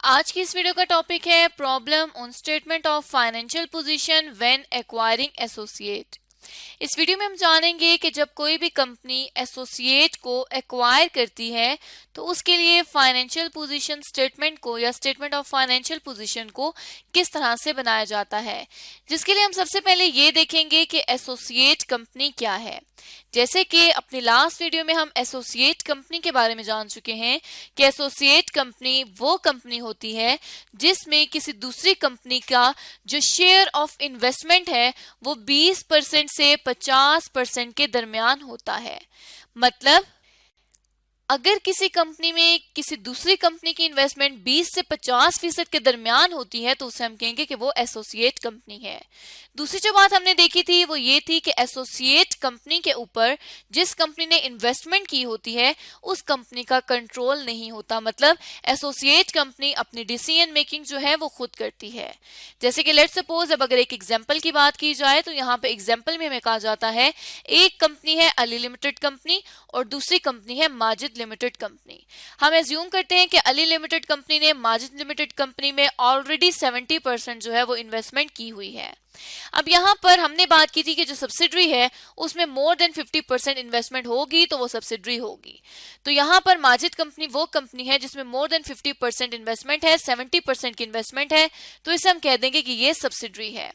आज की इस वीडियो का टॉपिक है problem on statement of financial position when acquiring associate. इस वीडियो में हम जानेंगे कि जब कोई भी कंपनी एसोसिएट को एक्वायर करती है तो उसके लिए फाइनेंशियल पोजीशन स्टेटमेंट को या स्टेटमेंट ऑफ फाइनेंशियल पोजीशन को किस तरह से बनाया जाता है, जिसके लिए हम सबसे पहले ये देखेंगे कि एसोसिएट कंपनी क्या है। जैसे कि अपनी लास्ट वीडियो में हम एसोसिएट कंपनी के बारे में जान चुके हैं कि एसोसिएट कंपनी वो कंपनी होती है जिसमें किसी दूसरी कंपनी का जो शेयर ऑफ इन्वेस्टमेंट है वो 20% से 50% के दरमियान होता है। मतलब अगर किसी कंपनी में किसी दूसरी कंपनी की इन्वेस्टमेंट 20 से 50% के दरमियान होती है तो उसे हम कहेंगे कि वो एसोसिएट कंपनी है। दूसरी जो बात हमने देखी थी वो ये थी कि एसोसिएट कंपनी के ऊपर जिस कंपनी ने इन्वेस्टमेंट की होती है उस कंपनी का कंट्रोल नहीं होता। मतलब एसोसिएट कंपनी अपनी डिसीजन मेकिंग जो है वो खुद करती है। जैसे कि लेट्स सपोज अब अगर एक एग्जांपल की बात की जाए तो यहाँ पे एग्जांपल में हमें कहा जाता है एक कंपनी है अली लिमिटेड कंपनी और दूसरी कंपनी है माजिद लिमिटेड कंपनी। हम एज्यूम करते हैं कि अली लिमिटेड कंपनी ने माजिद लिमिटेड कंपनी में ऑलरेडी 70% जो है वो इन्वेस्टमेंट की हुई है। अब यहाँ पर हमने बात की थी कि जो सब्सिडरी है उसमें मोर देन 50% इन्वेस्टमेंट होगी तो वो सब्सिडरी होगी। तो यहाँ पर माजिद कंपनी वो कंपनी है जिसमें मोर देन 50% इन्वेस्टमेंट है, 70% की इन्वेस्टमेंट है, तो इसे हम कह देंगे कि ये सब्सिडरी है।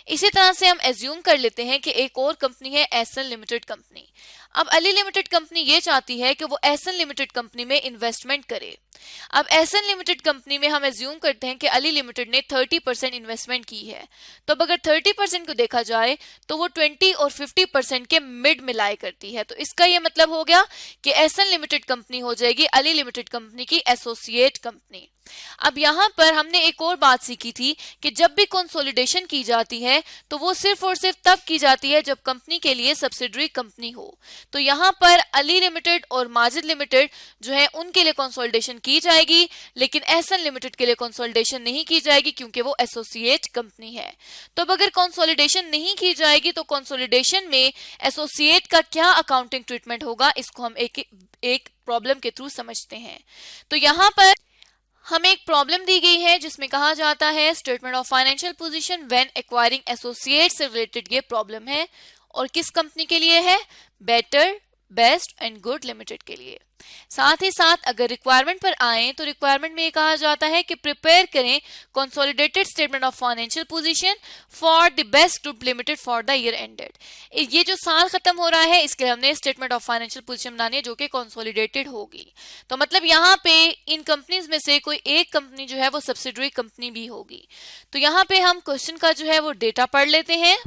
इसी तरह से हम एज्यूम कर लेते हैं कि एक और कंपनी है एसन लिमिटेड कंपनी। अब अली लिमिटेड कंपनी ये चाहती है कि वो एसन लिमिटेड कंपनी में इन्वेस्टमेंट करे। अब एसन लिमिटेड कंपनी में हम एज्यूम करते हैं कि अली लिमिटेड ने 30% इन्वेस्टमेंट की है। तो अब अगर 30% को देखा जाए तो वो 20 और 50% के मिड मिलाए करती है। तो इसका ये मतलब हो गया कि एसन लिमिटेड कंपनी हो जाएगी अली लिमिटेड कंपनी की एसोसिएट कंपनी। अब यहाँ पर हमने एक और बात सीखी थी कि जब भी कंसोलिडेशन की जाती है तो वो सिर्फ और सिर्फ तब की जाती है जब कंपनी के लिए सब्सिडरी कंपनी हो। तो यहाँ पर अली लिमिटेड और माजिद लिमिटेड जो है उनके लिए कंसोलिडेशन की जाएगी, लेकिन एहसन लिमिटेड के लिए कंसोलिडेशन नहीं की जाएगी क्योंकि वो एसोसिएट कंपनी है। तो अब अगर कंसोलिडेशन नहीं की जाएगी तो कंसोलिडेशन में एसोसिएट का क्या अकाउंटिंग ट्रीटमेंट होगा, इसको हम एक प्रॉब्लम के थ्रू समझते हैं। तो यहाँ पर हमें एक प्रॉब्लम दी गई है जिसमें कहा जाता है statement of financial position when acquiring associate से रिलेटेड ये प्रॉब्लम है और किस कंपनी के लिए है? Better, best and good limited के लिए। साथ ही साथ अगर रिक्वायरमेंट पर आए तो रिक्वायरमेंट में कहा जाता है कि प्रिपेयर करें consolidated statement of financial position for the best group limited for the year ended. ये जो साल खत्म हो रहा है इसके लिए हमने स्टेटमेंट ऑफ फाइनेंशियल पोजीशन बनानी है जो कि कंसोलिडेटेड होगी। तो मतलब यहाँ पे इन कंपनीज में से कोई एक कंपनी जो है वो सब्सिडरी कंपनी भी होगी। तो यहाँ पे हम क्वेश्चन का जो है वो डेटा पढ़ लेते हैं।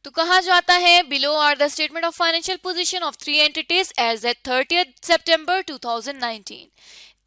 तो कहा जाता है below are the statement of financial position of 3 entities as at 30 सितंबर 2019।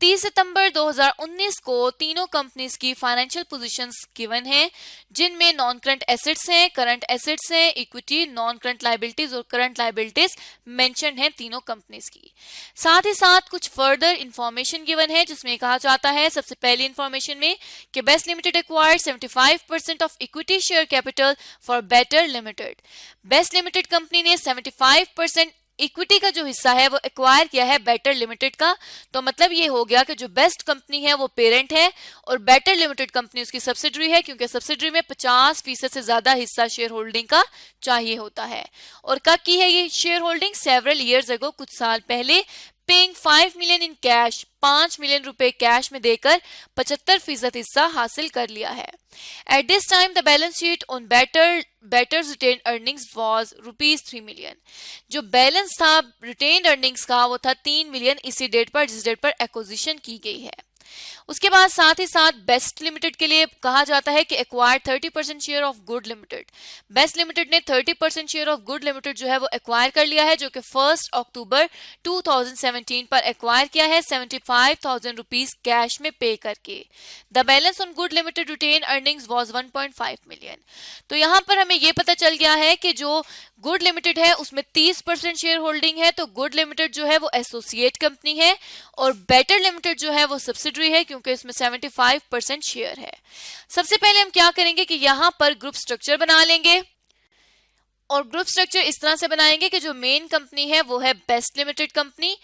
30 सितंबर 2019 को तीनों कंपनीज की फाइनेंशियल पोजीशंस गिवन है जिनमें नॉन करंट एसेट्स हैं, करंट एसेट्स हैं, इक्विटी, नॉन करंट लायबिलिटीज और करंट लायबिलिटीज मेंशन्ड हैं तीनों कंपनीज की। साथ ही साथ कुछ फर्दर इंफॉर्मेशन गिवन है जिसमें कहा जाता है सबसे पहली इंफॉर्मेशन में कि best limited acquired 75% of equity share capital for better limited. Best limited company ने 75% इक्विटी का जो हिस्सा है वो एक्वायर किया है बेटर लिमिटेड का। तो मतलब ये हो गया कि जो बेस्ट कंपनी है वो पेरेंट है और बेटर लिमिटेड कंपनी उसकी सब्सिडरी है क्योंकि सब्सिडरी में 50% से ज्यादा हिस्सा शेयर होल्डिंग का चाहिए होता है। और कब की है ये share holding? Several years ago, कुछ साल पहले। Paying 5 million in cash, 5 million रुपए कैश में देकर 75% हिस्सा हासिल कर लिया है। At this time, the balance sheet on Better's retained earnings was rupees 3 million। जो बैलेंस था रिटेन्ड अर्निंग्स का वो था 3 मिलियन इसी डेट पर जिस डेट पर एक्विजिशन की गई है। उसके बाद साथ ही साथ बेस्ट लिमिटेड के लिए कहा जाता है कि acquire 30% share of good limited. Best limited ने 30% शेयर ऑफ गुड लिमिटेड जो है वो एक्वायर कर लिया है जो कि 1 अक्टूबर 2017 पर एक्वायर किया है 75,000 रुपीज कैश में पे करके। The balance on good limited retained earnings was 1.5 million. तो यहाँ पर हमें ये पता चल गया है कि जो गुड लिमिटेड है उसमें 30% शेयर होल्डिंग है तो गुड लिमिटेड जो है वो एसोसिएट कंपनी है और बेटर लिमिटेड जो है वो सब्सिडरी है क्योंकि इसमें 75% शेयर है। सबसे पहले हम क्या करेंगे कि यहाँ पर ग्रुप स्ट्रक्चर बना लेंगे और ग्रुप स्ट्रक्चर इस तरह से बनाएंगे कि जो मेन कंपनी है वो है बेस्ट लिमिटेड कंपनी,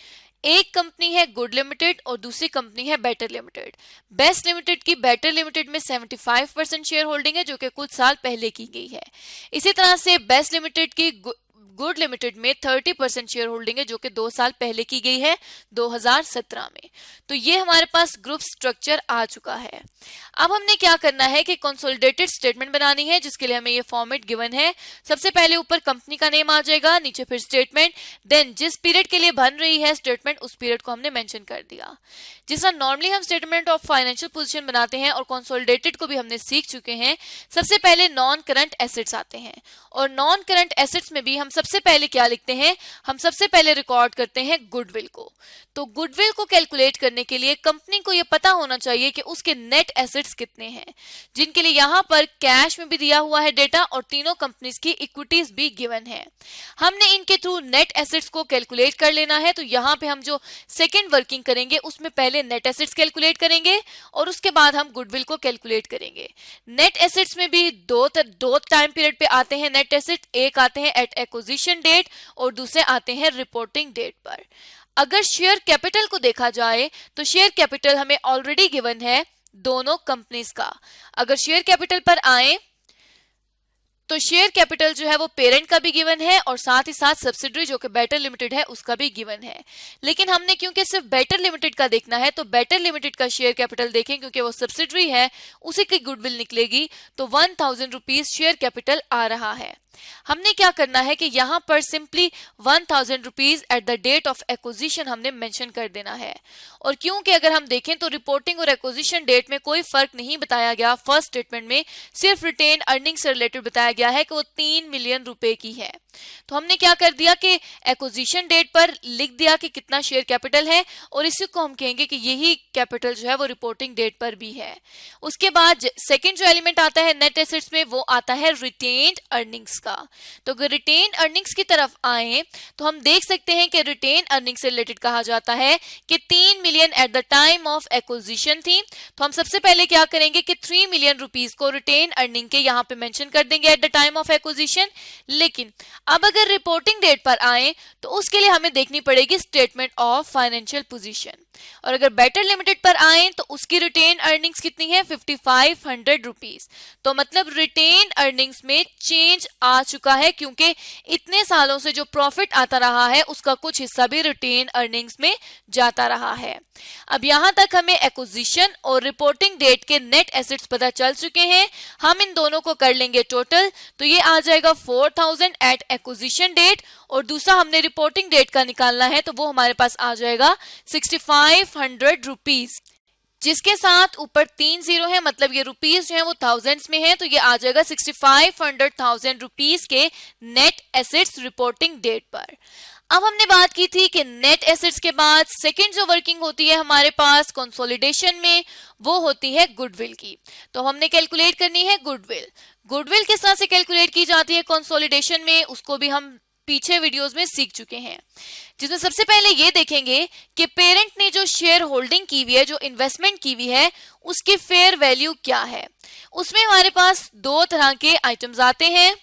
एक कंपनी है गुड लिमिटेड और दूसरी कंपनी है बेटर लिमिटेड। बेस्ट लिमिटेड की बेटर लिमिटेड में 75% शेयर होल्डिंग है जो कि कुछ साल पहले की गई है। इसी तरह से बेस्ट लिमिटेड की गुड लिमिटेड में 30% शेयर होल्डिंग है जो कि 2 साल पहले की गई है 2017 में। तो ये हमारे पास ग्रुप स्ट्रक्चर आ चुका है। अब हमने क्या करना है कि कंसोलिडेटेड स्टेटमेंट बनानी है, जिसके लिए हमें ये फॉर्मेट गिवन है। सबसे पहले ऊपर कंपनी का नेम आ जाएगा, नीचे फिर स्टेटमेंट, देन जिस पीरियड के लिए बन रही है स्टेटमेंट उस पीरियड को हमने मेंशन कर दिया। जिस तरह नॉर्मली हम स्टेटमेंट ऑफ फाइनेंशियल पोजीशन बनाते हैं और कंसोलिडेटेड को भी हमने सीख चुके हैं। सबसे पहले नॉन करंट एसेट्स आते हैं और नॉन करंट एसेट्स में भी हम सबसे पहले क्या लिखते हैं, हम सबसे पहले रिकॉर्ड करते हैं गुडविल को। तो गुडविल को कैलकुलेट करने के लिए कंपनी को यह पता होना चाहिए कि उसके नेट एसेट्स कितने हैं, जिनके लिए यहां पर कैश में भी दिया हुआ है डेटा और तीनों कंपनीज की इक्विटीज भी गिवन है। हमने इनके थ्रू नेट एसेट्स को कैलकुलेट कर लेना है। तो यहां पे हम जो सेकंड वर्किंग करेंगे उसमें पहले नेट एसेट्स कैलकुलेट करेंगे और उसके बाद हम गुडविल को कैलकुलेट करेंगे। नेट एसेट्स में भी दो टाइम पीरियड पे आते हैं नेट एसेट, एक आते हैं एट एक्विजिशन डेट और दूसरे आते हैं रिपोर्टिंग डेट पर। अगर शेयर कैपिटल को देखा जाए तो शेयर कैपिटल हमें ऑलरेडी गिवन है दोनों कंपनीज का। अगर शेयर कैपिटल पर आए तो शेयर कैपिटल जो है वो पेरेंट का भी गिवन है और साथ ही साथ सब्सिडरी जो कि बेटर लिमिटेड है उसका भी गिवन है। लेकिन हमने क्योंकि सिर्फ बेटर लिमिटेड का देखना है तो बेटर लिमिटेड का शेयर कैपिटल देखें, क्योंकि वो सब्सिडरी है उसी की गुडविल निकलेगी। तो 1000 रुपीज शेयर कैपिटल आ रहा है। हमने क्या करना है कि यहां पर simply 1000 rupees at the date of acquisition हमने मेंशन कर देना है। और क्योंकि अगर हम देखें तो रिपोर्टिंग और एक्विजिशन डेट में कोई फर्क नहीं बताया गया, फर्स्ट स्टेटमेंट में सिर्फ रिटेन अर्निंग से रिलेटेड बताया गया है कि वो 3 मिलियन रुपए की है। तो हमने क्या कर दिया कि एक्विजिशन डेट पर लिख दिया कि कितना शेयर कैपिटल है और इसी को हम कहेंगे कि यही कैपिटल जो है वो रिपोर्टिंग डेट पर भी है। उसके बाद सेकंड जो एलिमेंट आता है नेट एसेट्स में वो आता है रिटेन्ड अर्निंग्स का। तो अगर रिटेन अर्निंग्स की तरफ आए तो हम देख सकते हैं कि रिटेन अर्निंग से रिलेटेड कहा जाता है कि 3 million at the time of acquisition थी। तो हम सबसे पहले क्या करेंगे कि 3 मिलियन रुपीस को रिटेन अर्निंग के यहां पे मेंशन कर देंगे at the time of acquisition. लेकिन अब अगर रिपोर्टिंग डेट पर आए तो उसके लिए हमें देखनी पड़ेगी स्टेटमेंट ऑफ फाइनेंशियल पोजीशन। और अगर बेटर लिमिटेड पर आए तो उसकी रिटेन अर्निंग्स कितनी है, 5500 रुपीस। तो मतलब रिटेन अर्निंग्स में चेंज आ चुका है, क्योंकि इतने सालों से जो प्रॉफिट आता रहा है उसका कुछ हिस्सा भी रिटेन अर्निंग्स में जाता रहा है। अब यहां तक हमें एक्विजिशन और रिपोर्टिंग डेट के नेट एसेट्स पता चल चुके हैं। हम इन दोनों को कर लेंगे टोटल, तो ये आ जाएगा 4000 एट एक्विजिशन डेट और दूसरा हमने रिपोर्टिंग डेट का निकालना है तो वो हमारे पास आ जाएगा 6500 रुपीस, जिसके साथ ऊपर 3 जीरो है, मतलब ये रुपीस जो है वो थाउजेंड्स में है। तो ये आ जाएगा 6500,000 रुपीस के नेट एसेट्स रिपोर्टिंग डेट पर। अब हमने बात की थी कि नेट एसेट्स के बाद सेकंड जो वर्किंग होती है हमारे पास कंसोलिडेशन में वो होती है गुडविल की। तो हमने कैलकुलेट करनी है गुडविल। गुडविल किस तरह से कैलकुलेट की जाती है कंसोलिडेशन में, उसको भी हम पीछे वीडियोस में सीख चुके हैं, जिसमें सबसे पहले ये देखेंगे कि पेरेंट ने जो शेयर होल्डिंग की हुई है, जो इन्वेस्टमेंट की हुई है, उसकी फेयर वैल्यू क्या है। उसमें हमारे पास दो तरह के आइटम्स आते हैं।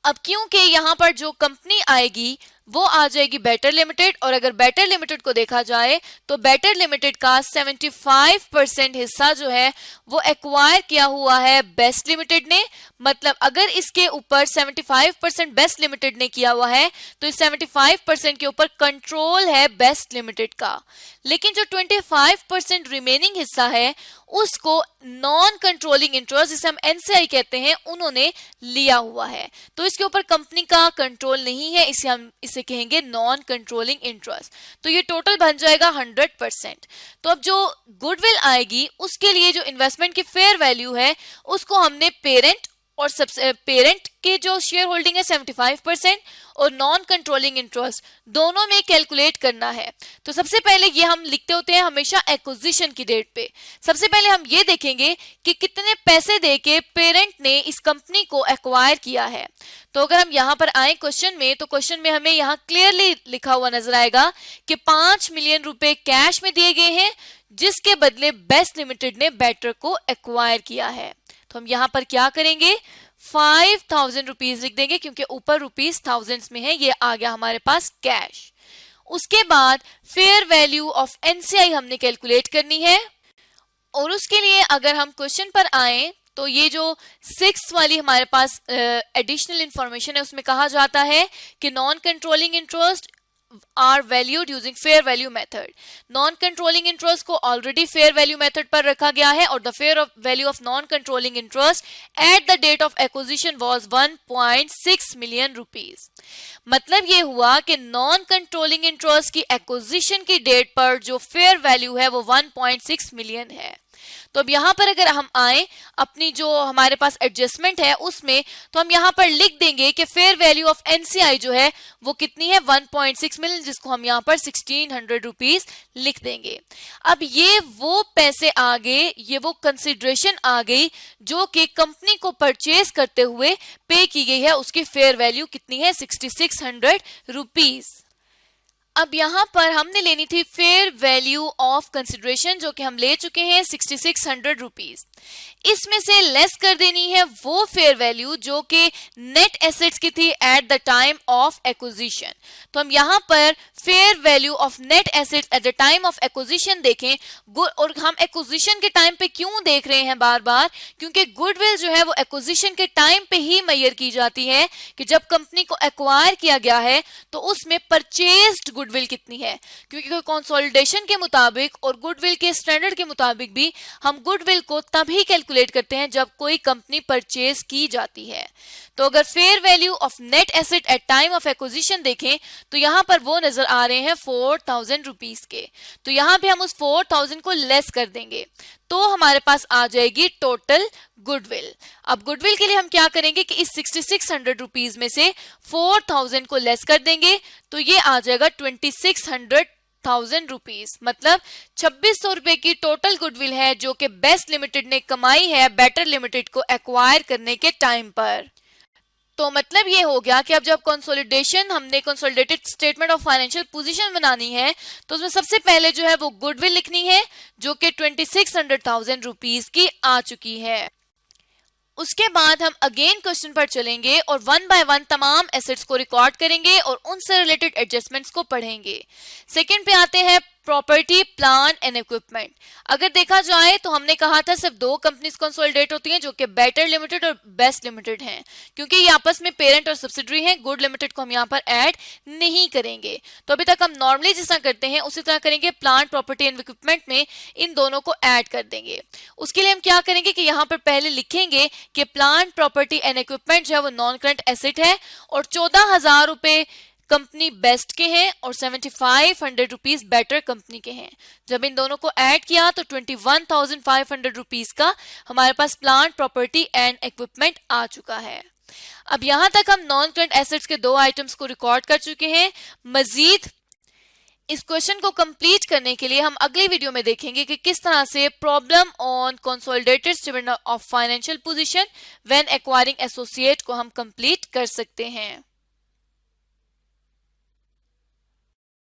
अब क्योंकि यहां पर जो कंपनी आएगी वो आ जाएगी बेटर लिमिटेड, और अगर बेटर लिमिटेड को देखा जाए तो बेटर लिमिटेड का 75% हिस्सा जो है वो एक्वायर किया हुआ है बेस्ट लिमिटेड ने। मतलब अगर इसके ऊपर 75% बेस्ट लिमिटेड ने किया हुआ है तो इस 75% के ऊपर कंट्रोल है बेस्ट लिमिटेड का। लेकिन जो 25% रिमेनिंग हिस्सा है उसको नॉन कंट्रोलिंग इंटरेस्ट, जिसे हम एनसीआई कहते हैं, उन्होंने लिया हुआ है। तो इसके ऊपर कंपनी का कंट्रोल नहीं है, इसे हम इसे कहेंगे नॉन कंट्रोलिंग इंटरेस्ट। तो ये टोटल बन जाएगा 100%। तो अब जो गुडविल आएगी उसके लिए जो इन्वेस्टमेंट की फेयर वैल्यू है उसको हमने पेरेंट और सबसे पेरेंट के जो शेयर होल्डिंग है 75% और नॉन कंट्रोलिंग इंटरेस्ट दोनों में कैलकुलेट करना है। तो सबसे पहले ये हम लिखते होते हैं हमेशा एक्विजिशन की डेट पे। सबसे पहले हम ये देखेंगे कि कितने पैसे देके पेरेंट ने इस कंपनी को एक्वायर किया है। तो अगर हम यहाँ पर आए क्वेश्चन में तो क्वेश्चन में हमें यहाँ क्लियरली लिखा हुआ नजर आएगा कि 5 मिलियन रुपए कैश में दिए गए हैं, जिसके बदले बेस्ट लिमिटेड ने बेटर को एक्वायर किया है। तो हम यहाँ पर क्या करेंगे, 5000 रुपीज लिख देंगे, क्योंकि ऊपर रुपीस थाउजेंड्स में है, ये आ गया हमारे पास कैश। उसके बाद फेयर वैल्यू ऑफ एनसीआई हमने कैलकुलेट करनी है, और उसके लिए अगर हम क्वेश्चन पर आए तो ये जो 6 वाली हमारे पास एडिशनल इंफॉर्मेशन है उसमें कहा जाता है कि non controlling interest are valued using fair value method. Non controlling interest को ऑलरेडी फेयर वैल्यू मेथड पर रखा गया है और the fair value of non controlling interest at the date of acquisition was 1.6 million rupees. मतलब ये हुआ कि नॉन कंट्रोलिंग इंटरेस्ट की एक्विजिशन की डेट पर जो फेयर वैल्यू है वो 1.6 मिलियन है। तो अब यहां पर अगर हम आए अपनी जो हमारे पास एडजस्टमेंट है उसमें, तो हम यहां पर लिख देंगे कि फेयर वैल्यू ऑफ एनसीआई जो है वो कितनी है 1.6 मिलियन, जिसको हम यहां पर 1600 रुपीस लिख देंगे। अब ये वो पैसे आ गए, ये वो कंसिडरेशन आ गई जो कि कंपनी को परचेज करते हुए पे की गई है, उसकी फेयर वैल्यू कितनी है 6600 रुपीस। अब यहां पर हमने लेनी थी फेयर वैल्यू ऑफ कंसिडरेशन जो कि हम ले चुके हैं 6600 रुपीस। इसमें से लेस कर देनी है वो फेयर वैल्यू जो कि नेट एसेट्स की थी at the time of acquisition. तो हम यहां पर fair value of net assets at the time of acquisition देखें, और हम एक्विजिशन के टाइम पे क्यों देख रहे हैं बार बार, क्योंकि गुडविल जो है वो एक्विजिशन के टाइम पे ही मेजर की जाती है कि जब कंपनी को एक्वायर किया गया है तो उसमें परचेज्ड गुडविल कितनी है, क्योंकि कंसोलिडेशन के मुताबिक और गुडविल के स्टैंडर्ड के मुताबिक भी हम गुडविल को तभी कैलकुलेट करते हैं जब कोई कंपनी परचेज की जाती है। तो अगर fair value of net asset at time of acquisition देखें तो यहां पर वो नजर आ रहे हैं 4000 रुपीस के। तो यहां पे हम उस 4000 को लेस कर देंगे तो हमारे पास आ जाएगी टोटल गुडविल। अब गुडविल के लिए हम क्या करेंगे कि इस 6600 रुपीस में से 4000 को लेस कर देंगे तो ये आ जाएगा 2600 रुपीस, मतलब 2600 रुपए की टोटल गुडविल है जो कि बेस्ट लिमिटेड ने कमाई है बेटर लिमिटेड को एक्वायर करने के टाइम पर। तो मतलब ये हो गया कि अब जब कंसोलिडेशन हमने consolidated statement of financial position बनानी है तो उसमें सबसे पहले जो है वो गुडविल लिखनी है जो कि 2600,000 रुपीस की आ चुकी है। उसके बाद हम अगेन क्वेश्चन पर चलेंगे और वन बाय वन तमाम एसेट्स को रिकॉर्ड करेंगे और उनसे रिलेटेड एडजस्टमेंट्स को पढ़ेंगे। सेकंड पे आते हैं प्रॉपर्टी प्लान एंड इक्विपमेंट। अगर देखा जाए तो हमने कहा था सिर्फ दो कंपनीज कंसोलिडेट होती हैं जो कि बेटर लिमिटेड और बेस्ट लिमिटेड हैं, क्योंकि ये आपस में पेरेंट और सब्सिडरी हैं। गुड लिमिटेड को हम यहाँ पर ऐड नहीं करेंगे। तो अभी तक हम नॉर्मली जिस तरह करते हैं उसी तरह करेंगे, प्लांट प्रॉपर्टी एंड इक्विपमेंट में इन दोनों को ऐड कर देंगे। उसके लिए हम क्या करेंगे कि यहाँ पर पहले लिखेंगे कि प्लांट प्रॉपर्टी एंड इक्विपमेंट जो है वो नॉन करंट एसेट है और 14,000 रुपए कंपनी बेस्ट के हैं और 7500 रुपीज बेटर कंपनी के हैं। जब इन दोनों को ऐड किया तो 21,500 रुपीज का हमारे पास प्लांट प्रॉपर्टी एंड इक्विपमेंट आ चुका है। अब यहां तक हम नॉन करंट एसेट्स के दो आइटम्स को रिकॉर्ड कर चुके हैं। मजीद इस क्वेश्चन को कंप्लीट करने के लिए हम अगली वीडियो में देखेंगे कि किस तरह से problem on consolidated statement of financial position when acquiring associate को हम कंप्लीट कर सकते हैं।